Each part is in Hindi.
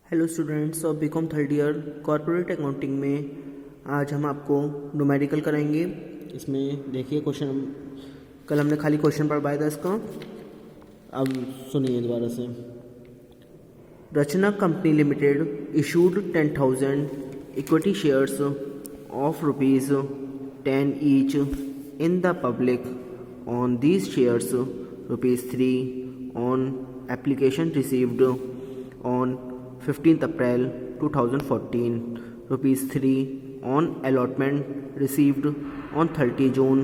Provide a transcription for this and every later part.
Hello students of B Com third year corporate accounting में आज हम आपको न्यूमेरिकल कराएंगे। इसमें देखिए क्वेश्चन कल हमने खाली क्वेश्चन पढ़वाया था इसका, अब सुनिए दोबारा से। रचना company limited issued 10,000 equity shares of ₹10 each in the public on these shares ₹3 on application received on 15th April 2014, ₹3 on allotment received on 30 June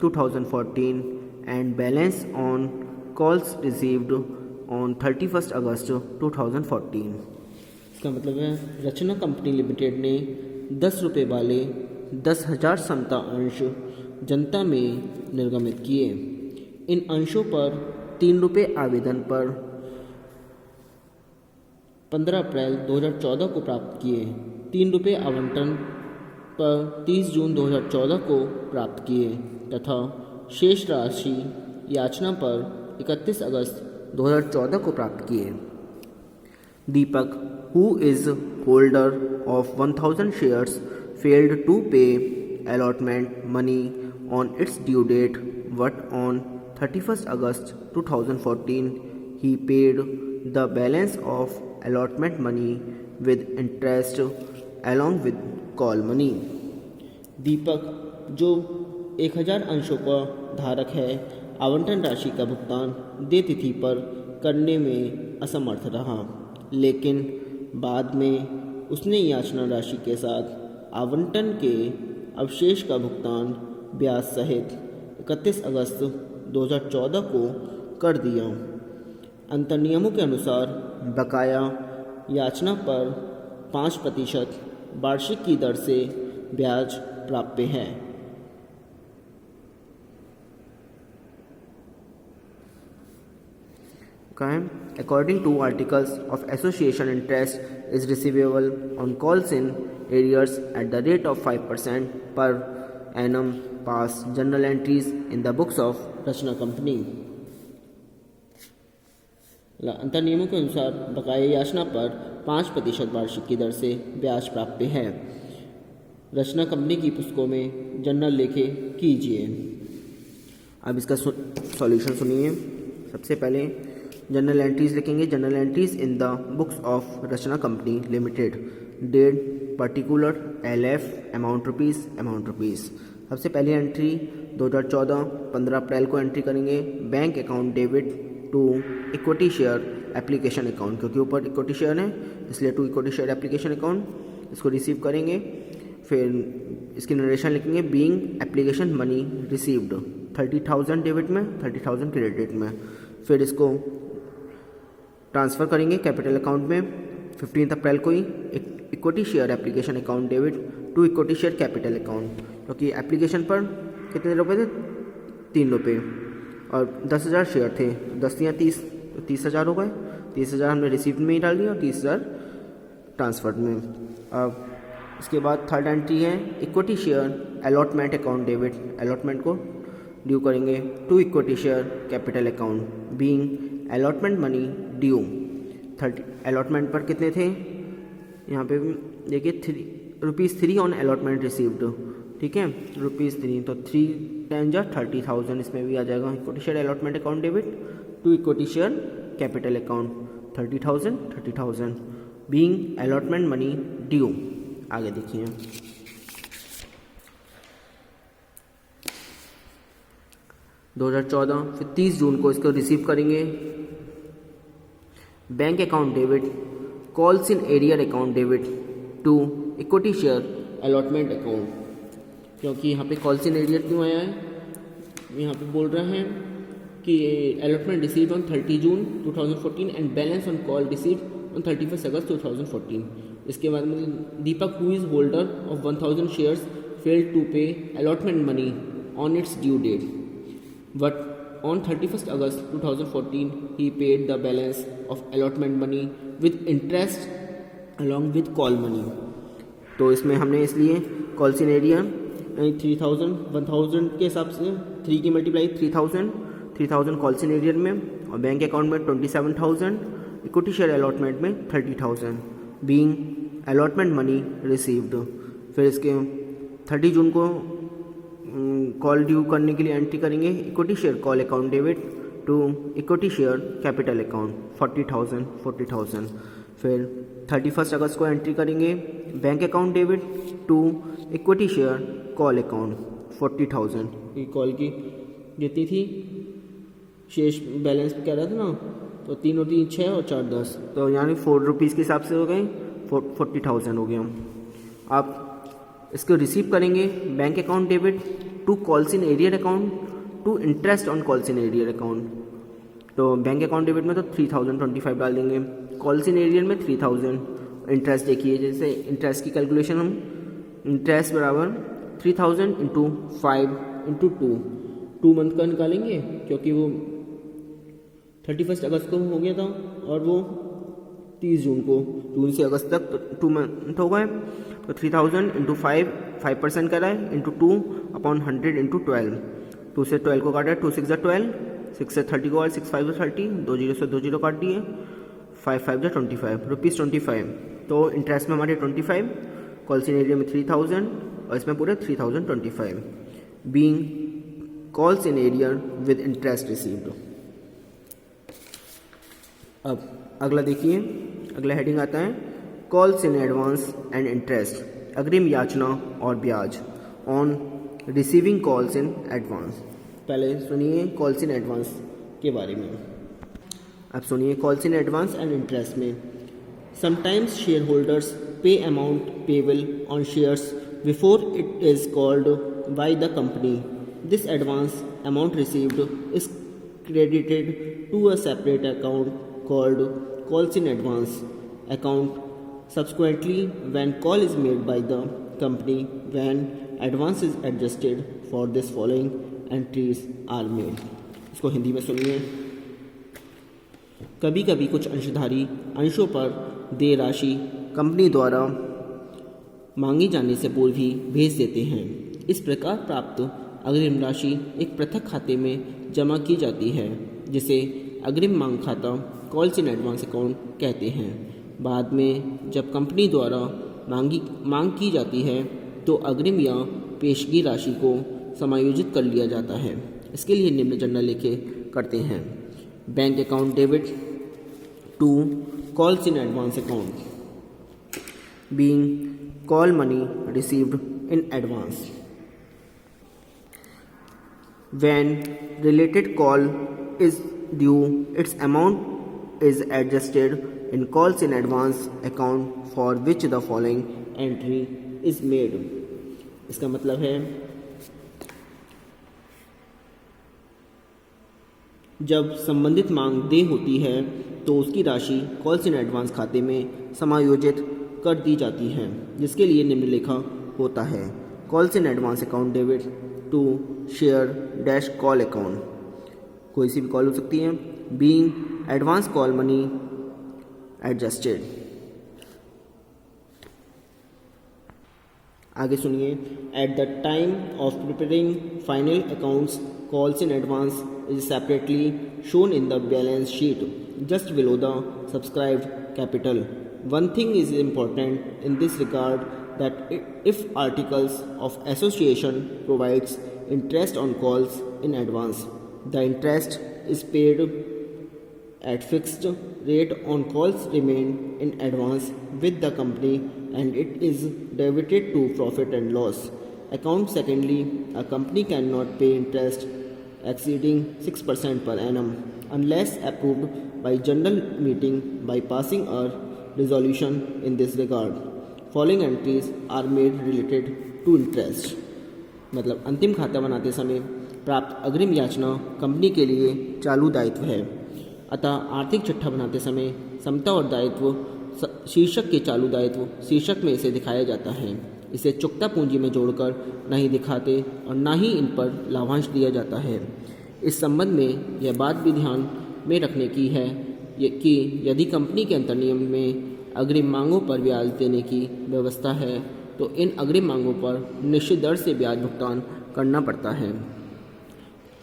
2014 and balance on calls received on 31st August 2014। इसका मतलब है रचना कंपनी लिमिटेड ने 10 रुपये वाले 10,000 समता अंश जनता में निर्गमित किए। इन अंशों पर 3 रुपये आवेदन पर 15 अप्रैल 2014 को प्राप्त किए, 3 रुपये आवंटन पर 30 जून 2014 को प्राप्त किए तथा शेष राशि याचना पर 31 अगस्त 2014 को प्राप्त किए। Deepak, who is holder of 1000 shares, failed to pay allotment money on its due date, but on 31st August 2014 he paid the balance of allotment money with interest along with call money। दीपक, जो 1000 अंशों का धारक है, आवंटन राशि का भुगतान देय तिथि पर करने में असमर्थ रहा, लेकिन बाद में उसने याचना राशि के साथ आवंटन के अवशेष का भुगतान ब्याज सहित 31 अगस्त 2014 को कर दिया। अंतर्नियमों के अनुसार बकाया याचना पर 5% वार्षिक की दर से ब्याज प्राप्य है। According to articles of association, interest is receivable on calls in arrears at the rate of 5% per annum pass journal entries in the books of Rachna company. अंतर नियमों के अनुसार बकाया याचना पर 5% वार्षिक की दर से ब्याज प्राप्य है। रचना कंपनी की पुस्तकों में जर्नल लेखे कीजिए। अब इसका सॉल्यूशन सुनिए। सबसे पहले जर्नल एंट्रीज लिखेंगे। Journal entries in the books of Rachna company limited, date particular, LF, amount rupees. सबसे पहली एंट्री 2014 15 अप्रैल को एंट्री करेंगे। Bank account debit to equity share application account, क्योंकि ऊपर इक्विटी शेयर है इसलिए to equity share application account, इसको रिसीव करेंगे। फिर इसकी नरेशन लिखेंगे। Being application money received 30,000 debit में, 30,000 क्रेडिट में। फिर इसको ट्रांसफ़र करेंगे कैपिटल अकाउंट में 15 अप्रैल को ही। Equity share application account debit to equity share capital account, क्योंकि एप्लीकेशन पर कितने रुपए थे? 3 रुपये और 10,000 शेयर थे, 10 या 30 तो 30,000 हो गए। 30,000 हमने रिसीप्ट में ही डाल दिया और 30,000 ट्रांसफर में। अब इसके बाद थर्ड एंट्री है equity share allotment account debit, allotment को ड्यू करेंगे to equity share capital account, being allotment money due 30। Allotment पर कितने थे? यहाँ पे देखिए ₹3 ऑन अलॉटमेंट रिसीव्ड, ठीक है, ₹3 तो 3 10 जा 30,000 इसमें भी आ जाएगा। Equity share allotment account debit to equity share capital account 30,000 being allotment money due. आगे देखिए। फिर 30 जून को इसको रिसीव करेंगे। Bank account debit calls in arrear account debit to equity share allotment account, क्योंकि यहाँ पे कॉल्स इन एरियर क्यों आया है? यहाँ पे बोल रहे हैं कि allotment received on 30 June 2014 and balance on call received on 31 August 2014। इसके बाद में Deepak, who is holder of 1000 shares, failed to pay allotment money on its due date, but on 31st August 2014 he paid the balance of allotment money with interest along with call money। तो इसमें हमने इसलिए कॉल्स इन एरिया 3000 1000 के हिसाब से 3 की मल्टीप्लाई 3000 कॉल्स इन एरियर में और बैंक अकाउंट में 27,000, इक्विटी शेयर अलॉटमेंट में 30,000। Being allotment money received. फिर इसके 30 जून को कॉल ड्यू करने के लिए एंट्री करेंगे equity share call account debit to equity share capital account 40,000। फिर 31 अगस्त को एंट्री करेंगे bank account debit to equity share call account 40,000। ये कॉल की जितनी थी शेष बैलेंस कह रहा था ना, तो 3 और 3 6 और 4 10, तो यानी 4 रुपीज़ के हिसाब से हो गए 40,000 हो गया। आप इसको रिसीव करेंगे bank account debit to calls in arrear account to interest on calls in arrear account. तो बैंक अकाउंट डेबिट में तो 3025 डाल देंगे, कॉल्स इन एरियर में 3000। इंटरेस्ट देखिए, जैसे इंटरेस्ट की कैलकुलेशन हम इंटरेस्ट बराबर 3000 इंटू 5 इंटू 2 मंथ का निकालेंगे, क्योंकि वो 31 अगस्त को हो गया था और वो 30 जून को, जून से अगस्त तक 2 मंथ हो गए। तो 3000 इंटू 5% करा है इंटू 2/100 इंटू 12। 2 से 12 को काटा है, 2 6 12, 6 से 30 को 6 5 30, 2 0 से 2 0 काट दिए, 5 5 25 रुपीज़ 25। तो इंटरेस्ट में हमारे 25, कॉल्स इन एरिया में 3000 और इसमें पूरे 3025 being calls in area with interest received. अब अगला देखिए, अगला हेडिंग आता है calls in advance and interest, अग्रिम याचना और ब्याज on receiving calls in advance. पहले सुनिए कॉल्स इन एडवांस के बारे में। अब सुनिए calls in advance and interest में, समटाइम्स शेयर होल्डर्स पे amount payable on shares before it is called by the company. This advance amount received is credited to a separate account called calls in advance account. Subsequently, when call is made by the company, when advance is adjusted for this following entries are made. इसको हिंदी में सुनिए। कभी कभी कुछ अंशधारी अंशों पर देय राशि कंपनी द्वारा मांगी जाने से पूर्व ही भेज देते हैं। इस प्रकार प्राप्त अग्रिम राशि एक पृथक खाते में जमा की जाती है, जिसे अग्रिम मांग खाता कॉल्स इन एडवांस अकाउंट कहते हैं। बाद में जब कंपनी द्वारा मांग की जाती है तो अग्रिम या पेशगी राशि को समायोजित कर लिया जाता है। इसके लिए निम्न जर्नल लिखे करते हैं। Bank account debit to calls in advance account being call money received in advance. When related call is due, its amount is adjusted in calls in advance account for which the following entry is made. इसका मतलब है जब संबंधित मांग देय होती है तो उसकी राशि कॉल्स इन एडवांस खाते में समायोजित कर दी जाती है, जिसके लिए निम्नलिखित होता है। Calls in advance account debit to share dash call account, कोई सी भी कॉल हो सकती है, being advance call money adjusted. आगे सुनिए, at the time of preparing final accounts calls in advance is separately shown in the balance sheet just below the subscribed capital. One thing is important in this regard that if articles of association provides interest on calls in advance, the interest is paid at fixed rate on calls remain in advance with the company and it is debited to profit and loss account. Secondly, a company cannot pay interest exceeding 6% per annum unless approved by general meeting by passing a resolution in this regard. Following entries are made related to interest. मतलब अंतिम खाता बनाते समय प्राप्त अग्रिम याचना कंपनी के लिए चालू दायित्व है, अतः आर्थिक चिट्ठा बनाते समय समता और दायित्व शीर्षक के चालू दायित्व शीर्षक में इसे दिखाया जाता है। इसे चुकता पूंजी में जोड़कर नहीं दिखाते और ना ही इन पर लाभांश दिया जाता है। इस संबंध में यह बात भी ध्यान में रखने की है कि यदि कंपनी के अंतर्नियम में अग्रिम मांगों पर ब्याज देने की व्यवस्था है तो इन अग्रिम मांगों पर निश्चित दर से ब्याज भुगतान करना पड़ता है।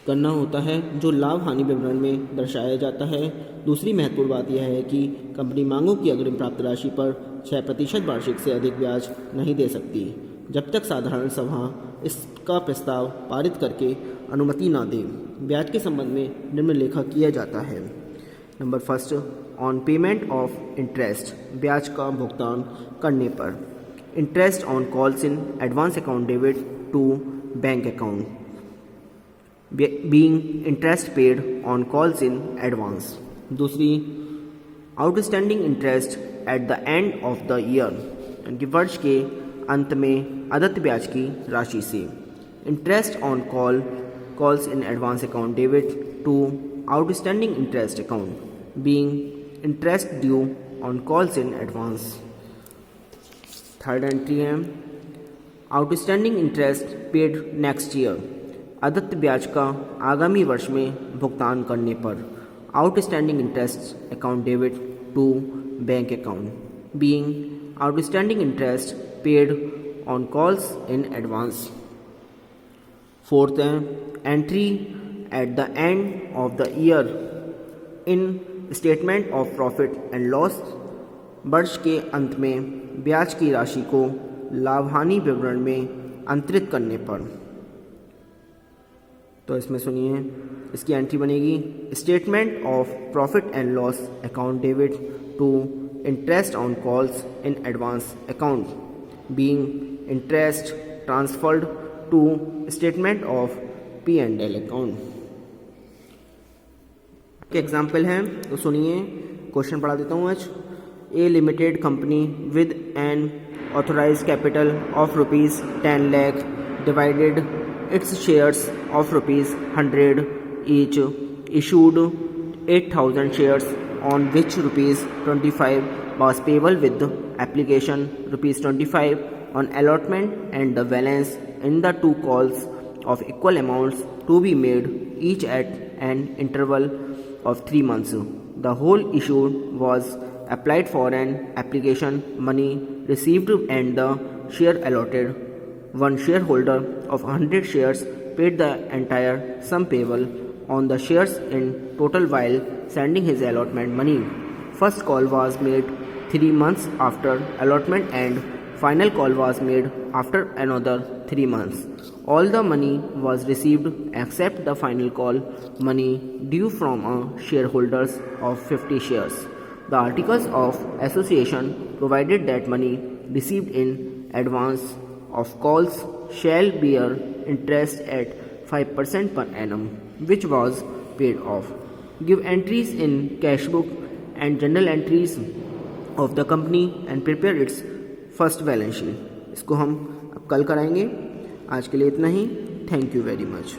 करना होता है जो लाभ हानि विवरण में दर्शाया जाता है। दूसरी महत्वपूर्ण बात यह है कि कंपनी मांगों की अग्रिम प्राप्त राशि पर 6% वार्षिक से अधिक ब्याज नहीं दे सकती जब तक साधारण सभा इसका प्रस्ताव पारित करके अनुमति न दे। ब्याज के संबंध में निम्नलिखित किया जाता है। Number first, on payment of interest, ब्याज का भुगतान करने पर। Interest on calls in advance account debit to bank account, being interest paid on calls in advance. दूसरी, outstanding interest at the end of the year, यानी कि वर्ष के अंत में अदत्त ब्याज की राशि से। Interest on calls in advance account debit to outstanding interest account, being interest due on calls in advance. Third entry है outstanding interest paid next year, अदत्त ब्याज का आगामी वर्ष में भुगतान करने पर। Outstanding interest account debit to bank account, being outstanding interest paid on calls in advance. Fourth है entry at the end of the year in statement of profit and loss, वर्ष के अंत में ब्याज की राशि को लाभ हानि विवरण में अंतरित करने पर। तो इसमें सुनिए, इसकी एंट्री बनेगी statement of profit and loss account debit to interest on calls in advance account, being interest transferred to statement of P&L account. के एग्जाम्पल हैं तो सुनिए, क्वेश्चन पढ़ा देता हूँ आज। A limited company with an authorised capital of ₹10 lakh divided its shares of ₹100 each, issued 8,000 shares on which ₹25 was payable with application ₹25 on allotment and the balance in the two calls of equal amounts to be made each at an interval of 3 months. The whole issued was applied for an application, money received and the share allotted. One shareholder of 100 shares paid the entire sum payable on the shares in total while sending his allotment money. First call was made 3 months after allotment and final call was made after another 3 months. All the money was received except the final call money due from a shareholders of 50 shares. The articles of association provided that money received in advance of calls shall bear interest at 5% per annum, which was paid off. Give entries in cash book and journal entries of the company and prepare its first balance sheet. इसको हम अब कल कराएंगे। आज के लिए इतना ही। Thank you very much.